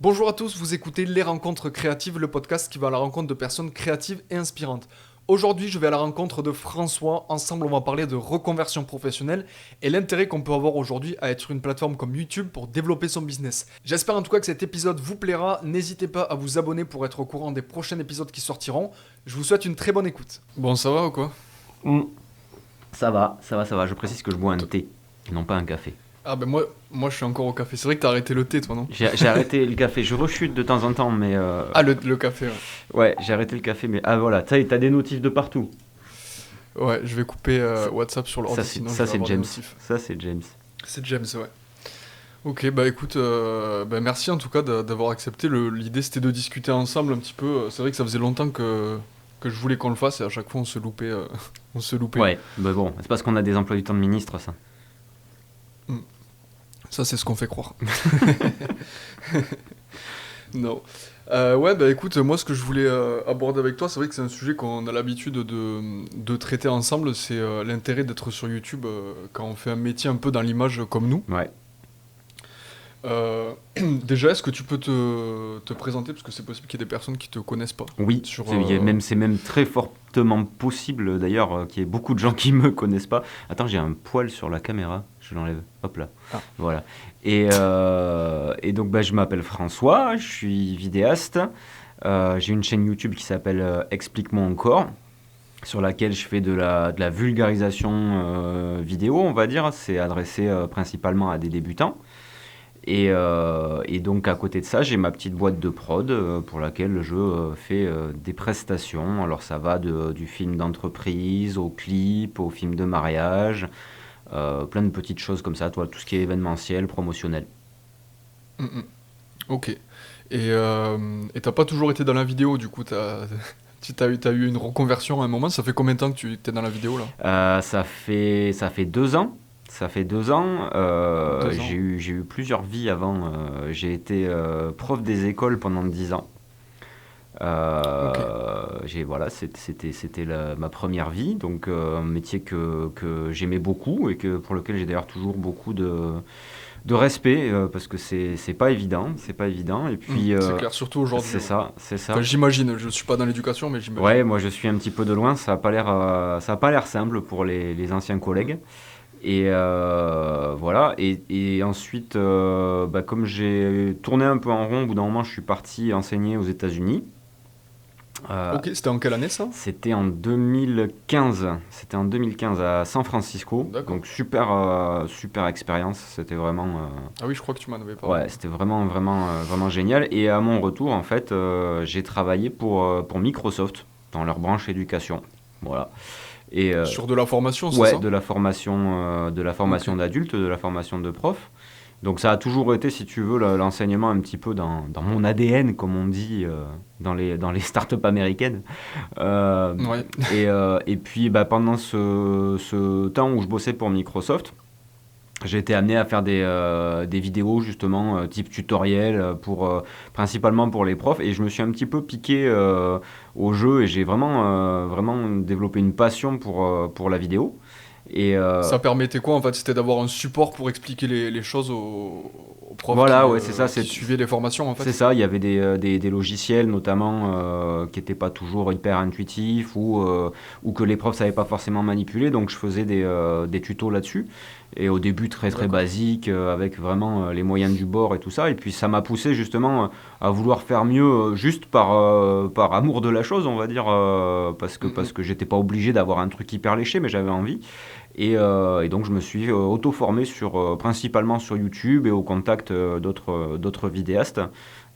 Bonjour à tous, vous écoutez Les Rencontres Créatives, le podcast qui va à la rencontre de personnes créatives et inspirantes. Aujourd'hui, je vais à la rencontre de François. Ensemble, on va parler de reconversion professionnelle et l'intérêt qu'on peut avoir aujourd'hui à être sur une plateforme comme YouTube pour développer son business. J'espère en tout cas que cet épisode vous plaira. N'hésitez pas à vous abonner pour être au courant des prochains épisodes qui sortiront. Je vous souhaite une très bonne écoute. Bon, ça va ou quoi? Ça va. Je précise que je bois un thé et non pas un café. Ah ben moi je suis encore au café. C'est vrai que t'as arrêté le thé toi, non? J'ai arrêté le café. Je rechute de temps en temps, mais Ah le café, ouais. ouais, j'ai arrêté le café. Mais voilà, t'as des notifs de partout. Ouais, je vais couper WhatsApp sur l'ordi, sinon je vais C'est avoir des James. notifs. Ça, c'est James. C'est James, ouais. Ok, bah écoute, merci en tout cas d'avoir accepté. L'idée c'était de discuter ensemble un petit peu. C'est vrai que ça faisait longtemps que je voulais qu'on le fasse et à chaque fois on se loupait. On se loupait. Ouais, bah bon, c'est parce qu'on a des emplois du temps de ministre, ça. Ça c'est ce qu'on fait croire. Non. Ouais, bah écoute, moi ce que je voulais aborder avec toi, c'est vrai que c'est un sujet qu'on a l'habitude de traiter ensemble. C'est l'intérêt d'être sur YouTube quand on fait un métier un peu dans l'image comme nous. Ouais. Déjà, est-ce que tu peux te présenter, parce que c'est possible qu'il y ait des personnes qui te connaissent pas. Oui, Sur, c'est même très fortement possible d'ailleurs qu'il y ait beaucoup de gens qui me connaissent pas. Attends, j'ai un poil sur la caméra, je l'enlève. Hop là. Ah. Voilà. Et donc je m'appelle François, je suis vidéaste. J'ai une chaîne YouTube qui s'appelle Explique-moi encore, sur laquelle je fais de la vulgarisation vidéo, on va dire. C'est adressé principalement à des débutants. Et donc à côté de ça, j'ai ma petite boîte de prod pour laquelle je fais des prestations. Alors ça va du film d'entreprise au clip, au film de mariage, plein de petites choses comme ça, toi, tout ce qui est événementiel, promotionnel. Ok. Et t'as pas toujours été dans la vidéo, du coup, t'as eu une reconversion à un moment. Ça fait combien de temps que tu étais dans la vidéo là? Ça fait 2 ans. Ça fait 2 ans. 2 ans. J'ai eu plusieurs vies avant. J'ai été prof des écoles pendant 10 ans. Ok. Voilà, c'était ma première vie, donc un métier que j'aimais beaucoup et pour lequel j'ai d'ailleurs toujours beaucoup de respect parce que c'est pas évident, Et puis C'est clair, surtout aujourd'hui. c'est ça, c'est ça. Enfin, j'imagine, je suis pas dans l'éducation, mais j'imagine. Ouais, moi je suis un petit peu de loin, ça a pas l'air simple pour les anciens collègues. Et voilà, et ensuite, comme j'ai tourné un peu en rond, au bout d'un moment, je suis parti enseigner aux États-Unis. Ok, c'était en quelle année ça? C'était en 2015. C'était en 2015 à San Francisco. D'accord. Donc super expérience. C'était vraiment Ah oui, je crois que tu m'en avais parlé. ouais, c'était vraiment génial. Et à mon retour, en fait, j'ai travaillé pour Microsoft dans leur branche éducation. Voilà. Et Sur de la formation, c'est ouais, ça? de la formation d'adultes, de la formation de profs. Donc ça a toujours été, si tu veux, l'enseignement un petit peu dans mon ADN, comme on dit dans les startups américaines. Euh, Ouais. et puis pendant ce temps où je bossais pour Microsoft, j'ai été amené à faire des vidéos justement type tutoriel principalement pour les profs, et je me suis un petit peu piqué au jeu, et j'ai vraiment développé une passion pour la vidéo. Et Ça permettait quoi en fait? C'était d'avoir un support pour expliquer les choses aux profs voilà, ouais, c'est ça. qui suivaient les formations en C'est fait. ça, il y avait des logiciels notamment qui n'étaient pas toujours hyper intuitifs, ou que les profs ne savaient pas forcément manipuler, donc je faisais des tutos là-dessus. Et au début très D'accord. basique, avec vraiment les moyens du bord et tout ça. Et puis ça m'a poussé justement à vouloir faire mieux, juste par amour de la chose, on va dire, parce que j'étais pas obligé d'avoir un truc hyper léché, mais j'avais envie. Et donc je me suis auto-formé principalement sur YouTube et au contact d'autres vidéastes.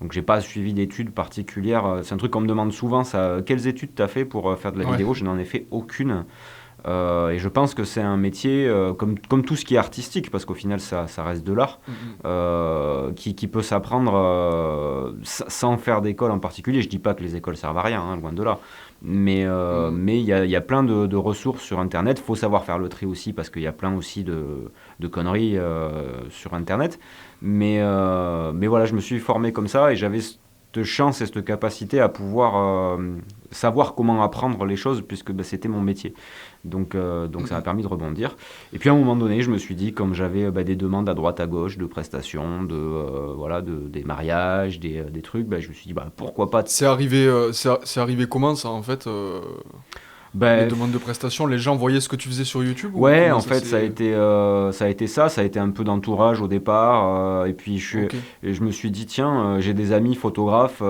Donc j'ai pas suivi d'études particulières. C'est un truc qu'on me demande souvent, ça. Quelles études t'as fait pour faire de la Ouais. vidéo? Je n'en ai fait aucune. Et je pense que c'est un métier, comme tout ce qui est artistique, parce qu'au final ça reste de l'art, qui peut s'apprendre sans faire d'école en particulier. Je dis pas que les écoles servent à rien, hein, loin de là. Mais il y a plein de ressources sur Internet. Il faut savoir faire le tri aussi, parce qu'il y a plein aussi de conneries sur Internet. Mais voilà, je me suis formé comme ça, et j'avais cette chance et cette capacité à pouvoir savoir comment apprendre les choses, puisque c'était mon métier. Donc ça m'a permis de rebondir. Et puis à un moment donné, je me suis dit, comme j'avais des demandes à droite à gauche de prestations, des mariages, des trucs, je me suis dit, pourquoi pas. C'est arrivé comment ça en fait les demandes de prestations, les gens voyaient ce que tu faisais sur YouTube ou Ouais, comment en fait, ça a été ça a été un peu d'entourage au départ, et puis Ok. je me suis dit, tiens, j'ai des amis photographes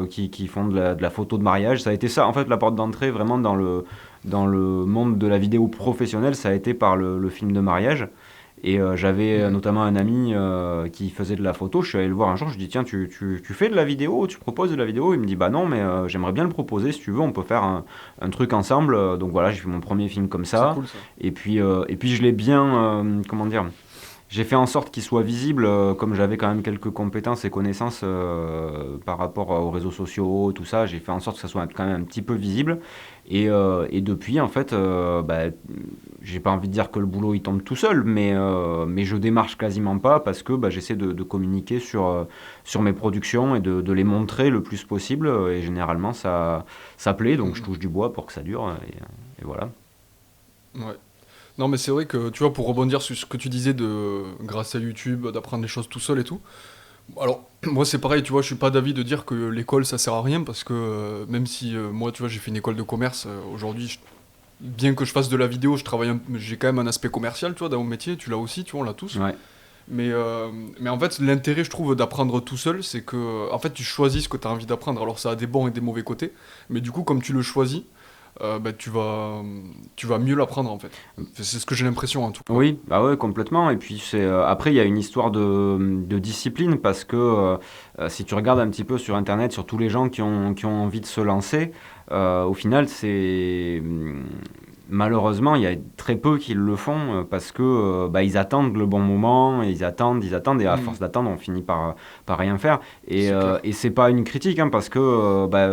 qui font de la photo de mariage. Ça a été ça, en fait, la porte d'entrée vraiment dans le monde de la vidéo professionnelle, ça a été par le film de mariage. Et j'avais Mhm. notamment un ami qui faisait de la photo. Je suis allé le voir un jour, je lui dis, tiens, tu fais de la vidéo, tu proposes de la vidéo? Il me dit, bah non, mais j'aimerais bien le proposer, si tu veux, on peut faire un truc ensemble. Donc voilà, j'ai fait mon premier film comme C'est ça. cool ça. Et puis je l'ai bien, comment dire, j'ai fait en sorte qu'il soit visible, comme j'avais quand même quelques compétences et connaissances par rapport aux réseaux sociaux, tout ça. J'ai fait en sorte que ça soit quand même un petit peu visible. Et depuis, en fait, j'ai pas envie de dire que le boulot il tombe tout seul, mais je démarche quasiment pas parce que j'essaie de communiquer sur mes productions et de les montrer le plus possible. Et généralement, ça plaît, donc je Mhm. touche du bois pour que ça dure. Et voilà. Ouais. Non mais c'est vrai que tu vois pour rebondir sur ce que tu disais de grâce à YouTube d'apprendre les choses tout seul et tout. Alors moi c'est pareil tu vois je suis pas d'avis de dire que l'école ça sert à rien parce que même si moi tu vois j'ai fait une école de commerce aujourd'hui bien que je fasse de la vidéo je travaille j'ai quand même un aspect commercial tu vois dans mon métier tu l'as aussi tu vois on l'a tous. Ouais. Mais en fait, l'intérêt, je trouve, d'apprendre tout seul, c'est que, en fait, tu choisis ce que tu as envie d'apprendre. Alors, ça a des bons et des mauvais côtés, mais du coup, comme tu le choisis, tu vas mieux l'apprendre, en fait. C'est ce que j'ai l'impression, en tout cas. Oui, bah ouais, complètement. Et puis après, il y a une histoire de discipline parce que si tu regardes un petit peu sur Internet, sur tous les gens qui ont envie de se lancer, au final, malheureusement, il y a très peu qui le font parce que ils attendent le bon moment, et ils attendent, et à Hmm, force d'attendre, on finit par rien faire. c'est Et clair. c'est pas une critique, hein, parce que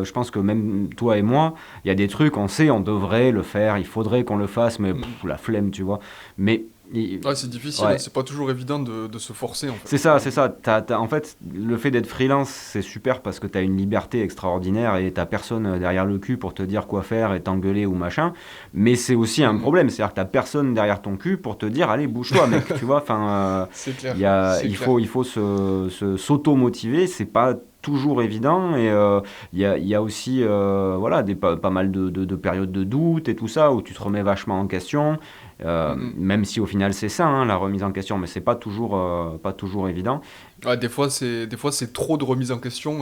je pense que même toi et moi, il y a des trucs, on sait, on devrait le faire, il faudrait qu'on le fasse, mais Hmm. la flemme, tu vois. Mais Ouais, c'est difficile, hein, ouais, c'est pas toujours évident de se forcer, en fait. c'est ça, c'est ça. En fait, le fait d'être freelance, c'est super parce que tu as une liberté extraordinaire et t'as personne derrière le cul pour te dire quoi faire et t'engueuler ou machin. Mais c'est aussi un Hmm. problème, c'est-à-dire que t'as personne derrière ton cul pour te dire, allez, bouge-toi, mec, tu vois. Enfin, C'est clair, c'est il clair. faut s'auto-motiver, c'est pas toujours évident. Et il y a aussi voilà, pas mal de périodes de doute et tout ça où tu te remets vachement en question. Hmm, hmm. Même si au final c'est ça, hein, la remise en question, mais c'est pas toujours évident. Ouais, des fois, c'est trop de remise en question,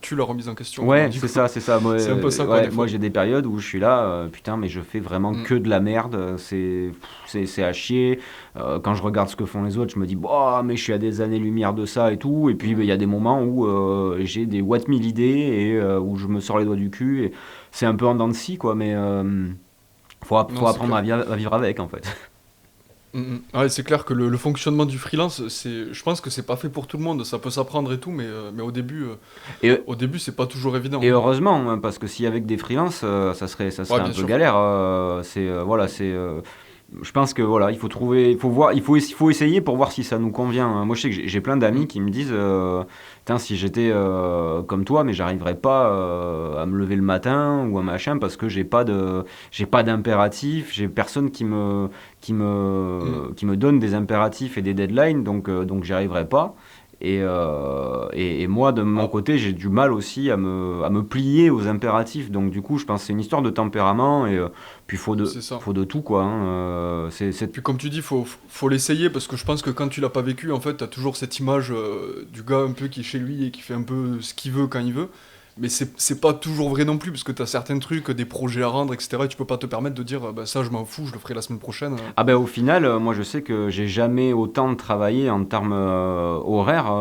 tue la remise en question, comme on Ouais, dit, c'est quoi. ça, c'est ça. Moi, C'est un peu ça, quoi, ouais, des moi fois. j'ai des périodes où je suis là, putain, mais je fais vraiment Hmm. que de la merde, c'est à chier. Quand je regarde ce que font les autres, je me dis, bah, mais je suis à des années-lumière de ça et tout. Et puis il y a des moments où j'ai des what mille idées et où je me sors les doigts du cul. Et c'est un peu en dents de scie, quoi, mais Non, faut c'est apprendre clair. à vivre avec, en fait. Mhm. Ouais, c'est clair que le fonctionnement du freelance, je pense que c'est pas fait pour tout le monde. Ça peut s'apprendre et tout, mais Et, au début, c'est pas toujours évident, Et hein. heureusement, hein, parce que si avec des freelances, ça Ouais, serait un bien peu sûr. galère. Voilà, je pense que voilà, il faut trouver, il faut voir, il faut essayer pour voir si ça nous convient, hein. Moi, je sais que j'ai plein d'amis Mm. qui me disent, putain, si j'étais comme toi, mais j'arriverais pas à me lever le matin ou un machin parce que j'ai pas d'impératif, j'ai personne Mm. qui me donne des impératifs et des deadlines, donc j'y arriverai pas. Et moi, de mon Ah, côté, j'ai du mal aussi à me plier aux impératifs. Donc, du coup, je pense que c'est une histoire de tempérament. Et puis, c'est ça. faut de tout, quoi, hein. Puis comme tu dis, faut l'essayer parce que je pense que quand tu l'as pas vécu, en fait, t'as toujours cette image du gars un peu qui est chez lui et qui fait un peu ce qu'il veut quand il veut. Mais c'est pas toujours vrai non plus parce que t'as certains trucs, des projets à rendre, etc. Et tu peux pas te permettre de dire, bah ça, je m'en fous, je le ferai la semaine prochaine. Ah ben au final, moi je sais que j'ai jamais autant travaillé en termes horaires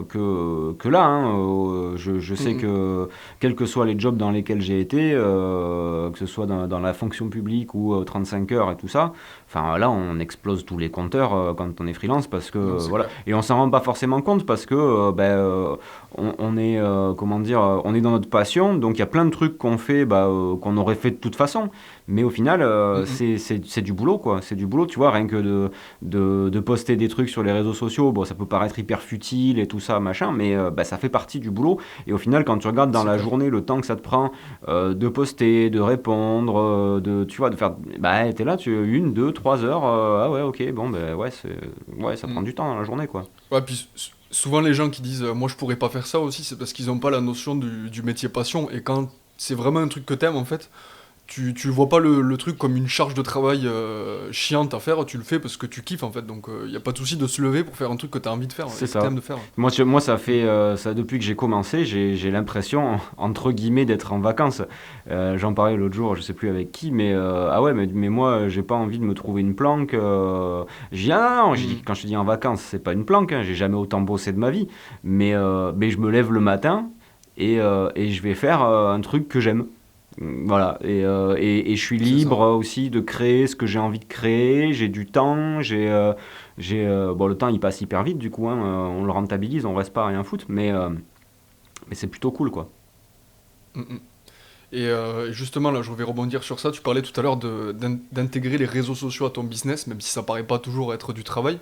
que là, hein. Je sais Mm, que quels que soient les jobs dans lesquels j'ai été, que ce soit dans la fonction publique ou 35 heures et tout ça, enfin là on explose tous les compteurs quand on est freelance parce que non, c'est voilà, clair. et on s'en rend pas forcément compte parce que on est comment dire, on est est dans notre passion, donc il y a plein de trucs qu'on fait, qu'on aurait fait de toute façon. Mais au final, c'est du boulot, quoi. C'est du boulot, tu vois, rien que de poster des trucs sur les réseaux sociaux, bon, ça peut paraître hyper futile et tout ça, machin, mais ça fait partie du boulot. Et au final, quand tu regardes dans la journée le temps que ça te prend de poster, de répondre, tu vois, de faire... t'es là, 1, 2, 3 heures, ah ouais, ok, bon, ça prend du temps dans la journée, quoi. Ouais, puis souvent les gens qui disent moi je pourrais pas faire ça aussi, c'est parce qu'ils ont pas la notion du métier passion. Et quand c'est vraiment un truc que t'aimes en fait, tu vois pas le truc comme une charge de travail chiante à faire, tu le fais parce que tu kiffes en fait. Donc il y a pas de souci de se lever pour faire un truc que t'as envie de faire, C'est et que ça. t'aimes de faire. Moi, ça fait ça depuis que j'ai commencé, j'ai l'impression entre guillemets d'être en vacances. J'en parlais l'autre jour, je sais plus avec qui, mais ah ouais, mais moi, j'ai pas envie de me trouver une planque. J'ai dit ah non, Mhm. quand je te dis en vacances, c'est pas une planque. J'ai jamais autant bossé de ma vie, mais je me lève le matin et je vais faire un truc que j'aime. Voilà, et je suis C'est ça. libre aussi de créer ce que j'ai envie de créer, j'ai du temps, bon, le temps il passe hyper vite du coup, hein, on le rentabilise, on reste pas à rien foutre, mais c'est plutôt cool quoi. Mhm. Et justement, là, je vais rebondir sur ça. Tu parlais tout à l'heure d'intégrer les réseaux sociaux à ton business, même si ça paraît pas toujours être du travail.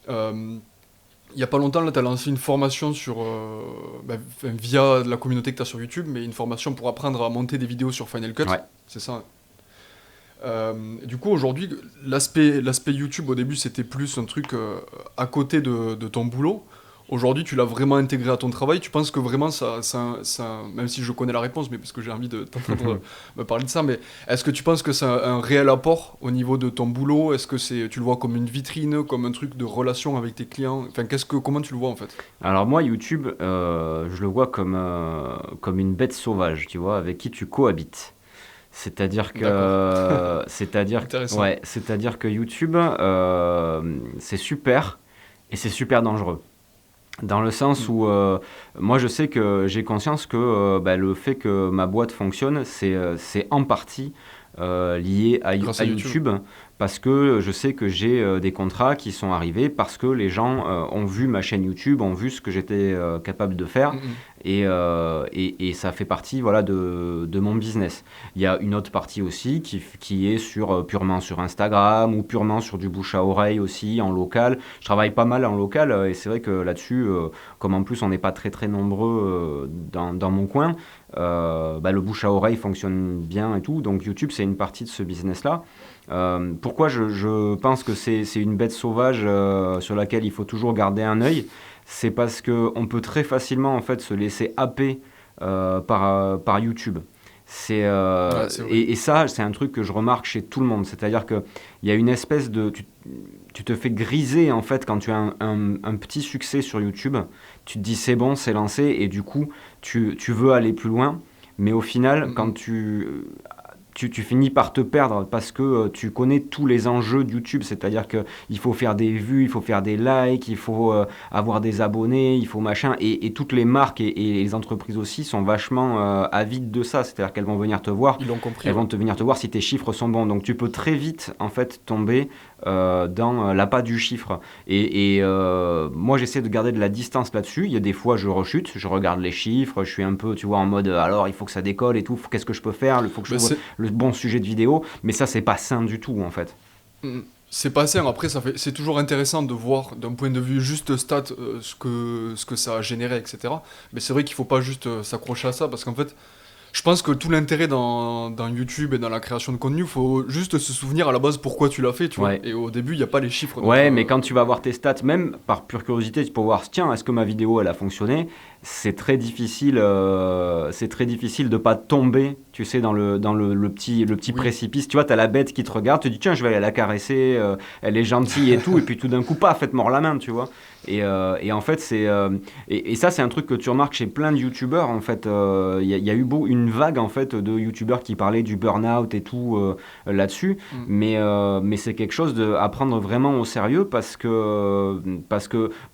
Euh, Il y a pas longtemps, là, tu as lancé une formation via la communauté que tu as sur YouTube, mais une formation pour apprendre à monter des vidéos sur Final Cut. Ouais. C'est ça. Du coup, aujourd'hui, l'aspect YouTube, au début, c'était plus un truc à côté de ton boulot. Aujourd'hui, tu l'as vraiment intégré à ton travail. Tu penses que vraiment, même si je connais la réponse, mais parce que j'ai envie de t'entendre me parler de ça, mais est-ce que tu penses que c'est un réel apport au niveau de ton boulot? Est-ce que tu le vois comme une vitrine, comme un truc de relation avec tes clients? Enfin, comment tu le vois en fait? Alors moi YouTube, je le vois comme une bête sauvage, tu vois, avec qui tu cohabites. C'est-à-dire D'accord, que, c'est-à-dire, intéressant. ouais, c'est-à-dire que YouTube, c'est super et c'est super dangereux. Dans le sens Mm. où moi je sais que j'ai conscience que le fait que ma boîte fonctionne, c'est en partie lié Grâce à à YouTube. YouTube parce que je sais que j'ai des contrats qui sont arrivés parce que les gens ont vu ma chaîne YouTube, ont vu ce que j'étais capable de faire Mm, mm. et ça fait partie voilà, de mon business. Il y a une autre partie aussi qui est purement sur Instagram ou purement sur du bouche à oreille aussi en local. Je travaille pas mal en local et c'est vrai que là-dessus, comme en plus on n'est pas très très nombreux dans mon coin, le bouche à oreille fonctionne bien et tout. Donc YouTube, c'est une partie de ce business-là. Pourquoi je pense que c'est une bête sauvage sur laquelle il faut toujours garder un œil, c'est parce qu'on peut très facilement en fait se laisser happer par YouTube. Ouais, c'est vrai. Et ça, c'est un truc que je remarque chez tout le monde. C'est-à-dire qu'il y a une espèce de... Tu te fais griser en fait quand tu as un petit succès sur YouTube. Tu te dis c'est bon, c'est lancé et du coup tu veux aller plus loin. Mais au final, Mm, quand mm. tu finis par te perdre parce que tu connais tous les enjeux de YouTube, c'est-à-dire qu'il faut faire des vues, il faut faire des likes, il faut avoir des abonnés, il faut machin, et toutes les marques et les entreprises aussi sont vachement avides de ça, c'est-à-dire qu'elles vont venir te voir, Ils l'ont compris, elles ouais. vont te venir te voir si tes chiffres sont bons, donc tu peux très vite en fait tomber dans l'appât du chiffre. Moi j'essaie de garder de la distance là-dessus, il y a des fois je rechute, je regarde les chiffres, je suis un peu tu vois en mode alors il faut que ça décolle et tout, qu'est-ce que je peux faire, il faut que je Ben, trouve le bon sujet de vidéo, mais ça c'est pas sain du tout en fait. Mm. C'est pas sain. Après, c'est toujours intéressant de voir d'un point de vue juste stat ce que ça a généré, etc. Mais c'est vrai qu'il faut pas juste s'accrocher à ça parce qu'en fait, je pense que tout l'intérêt dans YouTube et dans la création de contenu, faut juste se souvenir à la base pourquoi tu l'as fait, tu vois. Ouais. Et au début, il n'y a pas les chiffres. Donc, Ouais, mais quand tu vas voir tes stats, même par pure curiosité, tu peux voir, tiens, est-ce que ma vidéo elle a fonctionné? C'est très difficile de pas tomber, tu sais, le petit oui. précipice. Tu vois, t'as la bête qui te regarde, tu te dis, tiens, je vais aller la caresser, elle est gentille et tout, et puis tout d'un coup, paf, elle te mord la main, tu vois. Et en fait, et ça, c'est un truc que tu remarques chez plein de youtubeurs, en fait. Il y a eu une vague, en fait, de youtubeurs qui parlaient du burn-out et tout là-dessus. Mm. Mais c'est quelque chose à prendre vraiment au sérieux parce que,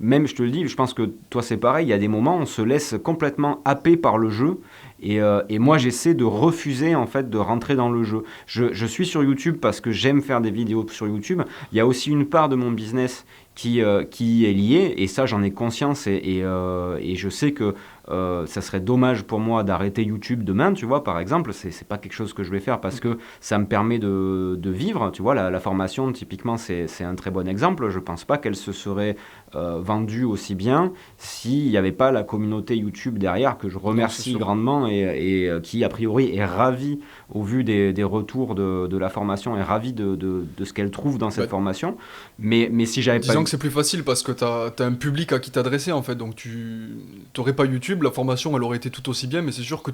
même, je te le dis, je pense que toi, c'est pareil, il y a des moments où on se laisse complètement happer par le jeu. Et moi, j'essaie de refuser, en fait, de rentrer dans le jeu. Je suis sur YouTube parce que j'aime faire des vidéos sur YouTube. Il y a aussi une part de mon business qui est liée, et ça, j'en ai conscience, et je sais que ça serait dommage pour moi d'arrêter YouTube demain, tu vois, par exemple. C'est pas quelque chose que je vais faire parce que ça me permet de vivre, tu vois. La formation, typiquement, c'est un très bon exemple. Je pense pas qu'elle se serait vendue aussi bien s'il n'y avait pas la communauté YouTube derrière, que je remercie grandement et qui, a priori, est ravie, au vu des retours de la formation, est ravie de ce qu'elle trouve dans cette formation. Mais si j'avais pas... Disons que c'est plus facile parce que t'as un public à qui t'adresser, en fait. Donc tu t'aurais pas YouTube, la formation, elle aurait été tout aussi bien, mais c'est sûr que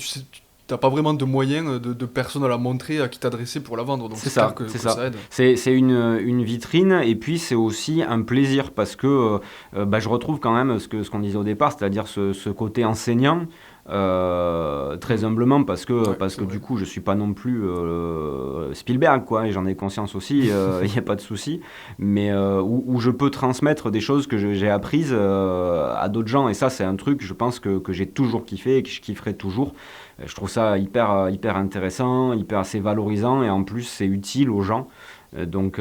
t'as pas vraiment de moyens, de personnes à la montrer, à qui t'adresser pour la vendre. Donc c'est ça, clair que ça aide. C'est une vitrine, et puis c'est aussi un plaisir parce que je retrouve quand même ce qu'on disait au départ, c'est-à-dire ce côté enseignant. Très humblement parce que du coup je suis pas non plus Spielberg, quoi, et j'en ai conscience aussi, il n'y a pas de souci, mais où je peux transmettre des choses que j'ai apprises à d'autres gens, et ça c'est un truc, je pense que j'ai toujours kiffé et que je kifferai toujours. Je trouve ça hyper intéressant, hyper assez valorisant, et en plus c'est utile aux gens. Donc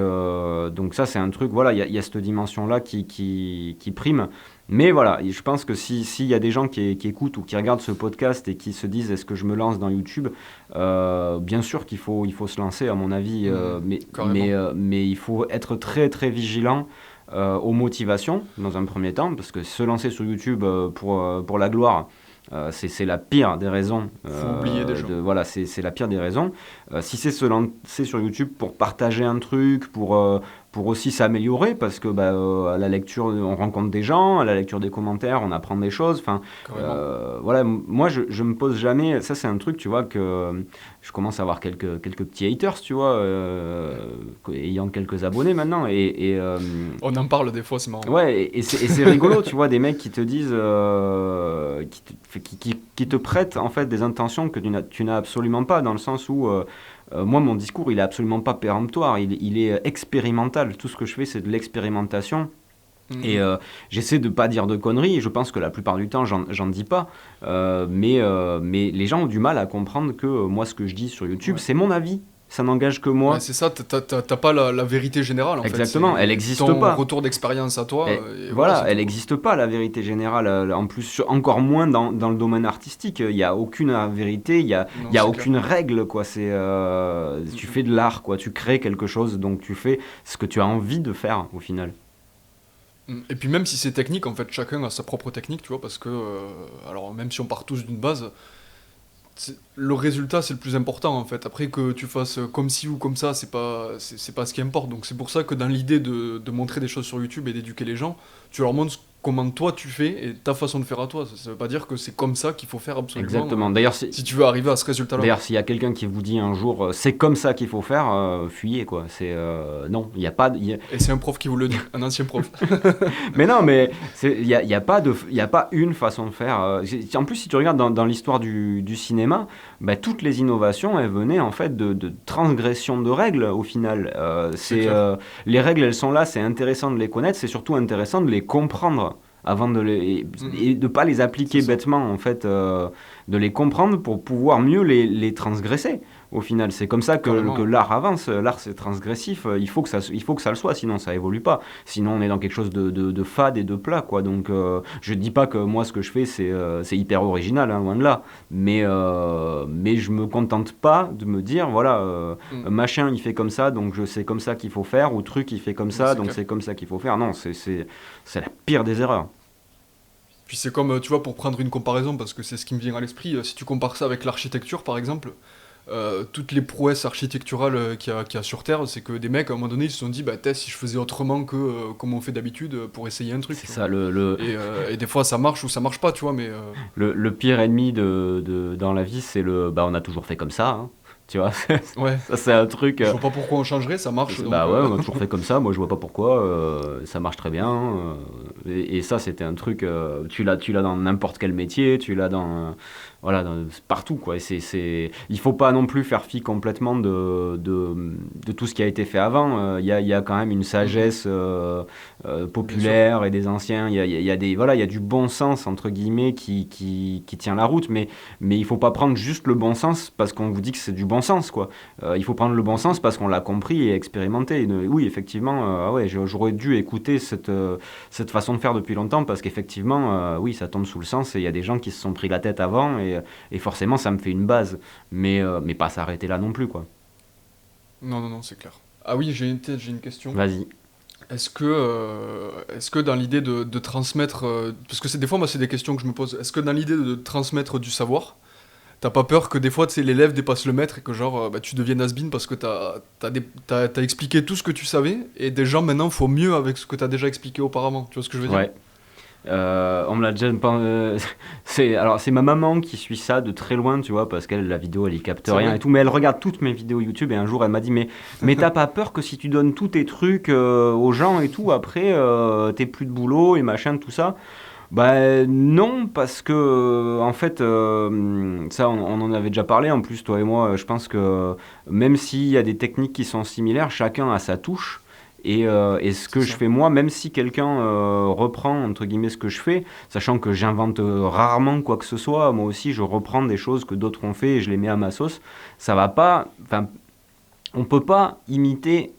ça c'est un truc, voilà, il y a cette dimension là qui prime. Mais voilà, je pense que s'il y a des gens qui écoutent ou qui regardent ce podcast et qui se disent est-ce que je me lance dans YouTube, bien sûr qu'il faut se lancer, à mon avis, mais il faut être très très vigilant aux motivations dans un premier temps, parce que se lancer sur YouTube pour la gloire, c'est la pire des raisons. Faut oublier déjà. Voilà, c'est la pire des raisons. Si c'est se lancer sur YouTube pour partager un truc, pour aussi s'améliorer, parce que à la lecture, on rencontre des gens, à la lecture des commentaires, on apprend des choses. Enfin, voilà, moi, je me pose jamais. Ça, c'est un truc, tu vois, que je commence à avoir quelques petits haters, tu vois, ayant quelques abonnés maintenant. On en parle des fois, c'est marrant. Ouais, et c'est rigolo, tu vois, des mecs qui te disent, qui te prêtent en fait des intentions que tu n'as absolument pas, dans le sens où moi, mon discours, il est absolument pas péremptoire, il est expérimental. Tout ce que je fais, c'est de l'expérimentation. Et j'essaie de pas dire de conneries. Je pense que la plupart du temps, j'en dis pas. Mais les gens ont du mal à comprendre que moi, ce que je dis sur YouTube, c'est mon avis. Ça n'engage que moi. Ouais, c'est ça, t'as pas la vérité générale, en Exactement, elle n'existe pas. Ton retour d'expérience à toi. Voilà, elle n'existe pas, la vérité générale. En plus, encore moins dans le domaine artistique. Il n'y a aucune vérité, il n'y a aucune règle, quoi. Tu fais de l'art, quoi. Tu crées quelque chose, donc tu fais ce que tu as envie de faire, au final. Et puis même si c'est technique, en fait, chacun a sa propre technique, tu vois, parce que, alors même si on part tous d'une base, le résultat c'est le plus important, en fait. Après, que tu fasses comme ci ou comme ça, c'est pas ce qui importe. Donc c'est pour ça que dans l'idée de montrer des choses sur YouTube et d'éduquer les gens, tu leur montres comment toi tu fais et ta façon de faire à toi. Ça veut pas dire que c'est comme ça qu'il faut faire absolument. Exactement. D'ailleurs, si tu veux arriver à ce résultat-là. D'ailleurs, s'il y a quelqu'un qui vous dit un jour c'est comme ça qu'il faut faire, fuyez, quoi. Non, il y a pas. Et c'est un prof qui vous le dit, un ancien prof. Mais non, mais il y a pas une façon de faire. En plus, si tu regardes dans l'histoire du cinéma, toutes les innovations, elles venaient en fait de transgression de règles, au final. Les règles, elles sont là, c'est intéressant de les connaître, c'est surtout intéressant de les comprendre avant et de pas les appliquer bêtement, en fait, de les comprendre pour pouvoir mieux les transgresser. Au final, c'est comme ça que l'art avance. L'art, c'est transgressif. Il faut que ça le soit, sinon ça évolue pas. Sinon, on est dans quelque chose de fade et de plat, quoi. Donc, je dis pas que moi, ce que je fais, c'est hyper original, hein, loin de là. Mais je me contente pas de me dire, voilà, machin, il fait comme ça, donc c'est comme ça qu'il faut faire, ou truc, il fait comme ça, donc c'est comme ça qu'il faut faire. Non, c'est la pire des erreurs. Puis c'est comme, tu vois, pour prendre une comparaison, parce que c'est ce qui me vient à l'esprit, si tu compares ça avec l'architecture, par exemple, toutes les prouesses architecturales qu'il y a sur Terre, c'est que des mecs, à un moment donné, ils se sont dit, si je faisais autrement que comme on fait d'habitude pour essayer un truc. C'est ça, et des fois, ça marche ou ça marche pas, tu vois, mais... Le pire ennemi dans la vie, c'est on a toujours fait comme ça, hein. Tu vois, ouais. Ça c'est un truc. Je vois pas pourquoi on changerait, ça marche. Donc, ouais, on a toujours fait comme ça. Moi, je vois pas pourquoi. Ça marche très bien. Et ça, c'était un truc. Tu l'as dans n'importe quel métier. Tu l'as voilà, partout, quoi. Il faut pas non plus faire fi complètement de tout ce qui a été fait avant. Il y a quand même une sagesse populaire et des anciens. Il y a du bon sens, entre guillemets, qui tient la route, mais il faut pas prendre juste le bon sens parce qu'on vous dit que c'est du bon sens, quoi. Il faut prendre le bon sens parce qu'on l'a compris et expérimenté. Oui, effectivement, ouais, j'aurais dû écouter cette façon de faire depuis longtemps parce qu'effectivement, oui, ça tombe sous le sens et il y a des gens qui se sont pris la tête avant et forcément, ça me fait une base, mais pas s'arrêter là non plus, quoi. Non, non, non, c'est clair. Ah oui, j'ai une question. Vas-y. Est-ce que dans l'idée de transmettre, parce que des fois, moi, c'est des questions que je me pose. Est-ce que dans l'idée de transmettre du savoir, t'as pas peur que des fois, tu sais, l'élève dépasse le maître et que genre, bah, tu deviennes has-been parce que t'as expliqué tout ce que tu savais et des gens maintenant faut mieux avec ce que t'as déjà expliqué auparavant. Tu vois ce que je veux dire? Ouais. On me l'a déjà c'est ma maman qui suit ça de très loin, tu vois, parce qu'elle la vidéo elle y capte C'est rien vrai. et tout, mais elle regarde toutes mes vidéos YouTube et un jour elle m'a dit mais t'as pas peur que si tu donnes tous tes trucs aux gens et tout après t'aies plus de boulot et machin tout ça. Bah non, parce que en fait, ça on en avait déjà parlé en plus, toi et moi, je pense que même s'il y a des techniques qui sont similaires, chacun a sa touche. Et ce C'est que je ça. fais moi, même si quelqu'un reprend entre guillemets ce que je fais, sachant que j'invente rarement quoi que ce soit, moi aussi je reprends des choses que d'autres ont fait et je les mets à ma sauce, ça va pas, enfin on peut pas imiter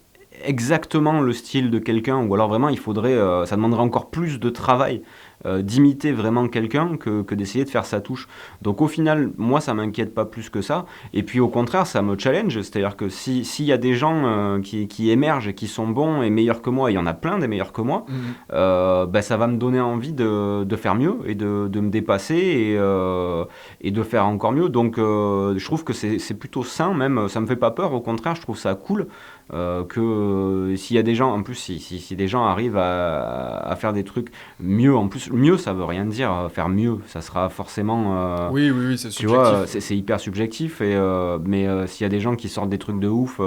exactement le style de quelqu'un, ou alors vraiment il faudrait, ça demanderait encore plus de travail d'imiter vraiment quelqu'un que d'essayer de faire sa touche. Donc au final, moi ça m'inquiète pas plus que ça, et puis au contraire ça me challenge, c'est-à-dire que s'il y a des gens qui émergent et qui sont bons et meilleurs que moi, et il y en a plein des meilleurs que moi, Mhm. bah, ça va me donner envie de faire mieux et de me dépasser et de faire encore mieux. Donc je trouve que c'est plutôt sain même, ça me fait pas peur, au contraire je trouve ça cool que s'il y a des gens, en plus si des gens arrivent à faire des trucs mieux, en plus mieux ça veut rien dire, faire mieux ça sera forcément Oui, oui, oui, c'est tu vois, subjectif. c'est hyper subjectif, mais s'il y a des gens qui sortent des trucs de ouf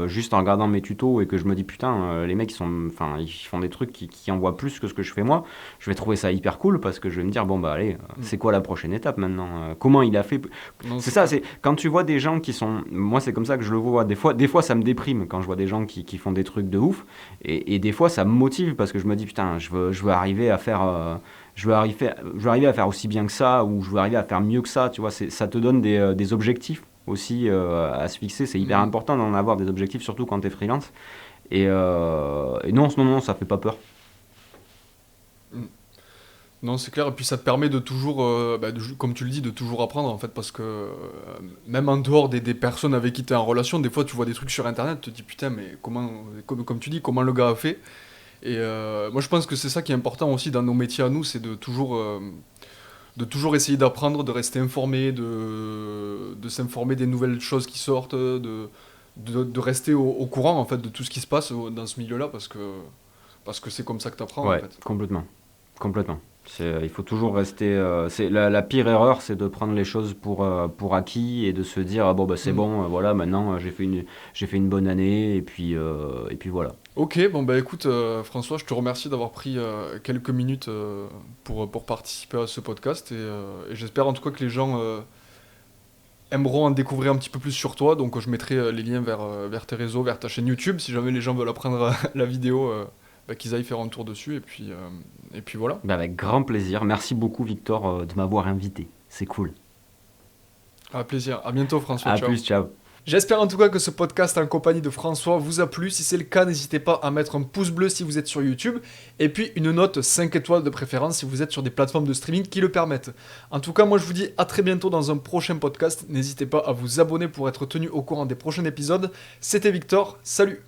juste en regardant mes tutos et que je me dis putain, les mecs ils font des trucs qui envoient plus que ce que je fais moi, je vais trouver ça hyper cool parce que je vais me dire bon bah allez, Mm. c'est quoi la prochaine étape maintenant? Comment il a fait? Non, C'est c'est ça, clair. c'est quand tu vois des gens qui sont, moi c'est comme ça que je le vois. Des fois ça me déprime quand je vois des gens qui font des trucs de ouf, et des fois ça me motive parce que je me dis putain, je veux arriver à faire. Je veux arriver à faire aussi bien que ça, ou je veux arriver à faire mieux que ça, tu vois, ça te donne des objectifs aussi à se fixer, c'est hyper Mhm. important d'en avoir des objectifs, surtout quand tu es freelance, et non, non, non, ça fait pas peur. Mm. Non, c'est clair, et puis ça te permet de toujours, bah, comme tu le dis, de toujours apprendre en fait, parce que même en dehors des personnes avec qui tu es en relation, des fois tu vois des trucs sur internet, tu te dis putain, mais comment, comme tu dis, comment le gars a fait. Et moi je pense que c'est ça qui est important aussi dans nos métiers à nous, c'est de toujours essayer d'apprendre, de rester informé, de s'informer des nouvelles choses qui sortent, de rester au courant en fait de tout ce qui se passe dans ce milieu-là, parce que c'est comme ça que tu apprends en Ouais, fait. complètement. Complètement. Il faut toujours rester. La pire erreur, c'est de prendre les choses pour acquis et de se dire ah bon bah c'est Mm. bon, voilà, maintenant j'ai fait une bonne année et puis voilà. Ok, bon bah écoute François, je te remercie d'avoir pris quelques minutes pour participer à ce podcast et j'espère en tout cas que les gens aimeront en découvrir un petit peu plus sur toi, donc je mettrai les liens vers tes réseaux, vers ta chaîne YouTube, si jamais les gens veulent apprendre la vidéo, bah, qu'ils aillent faire un tour dessus et puis voilà. Bah, avec grand plaisir. Merci beaucoup Victor de m'avoir invité. C'est cool. À plaisir, à bientôt François, À ciao. plus, ciao. J'espère en tout cas que ce podcast en compagnie de François vous a plu. Si c'est le cas, n'hésitez pas à mettre un pouce bleu si vous êtes sur YouTube. Et puis une note 5 étoiles de préférence si vous êtes sur des plateformes de streaming qui le permettent. En tout cas, moi je vous dis à très bientôt dans un prochain podcast. N'hésitez pas à vous abonner pour être tenu au courant des prochains épisodes. C'était Victor, salut!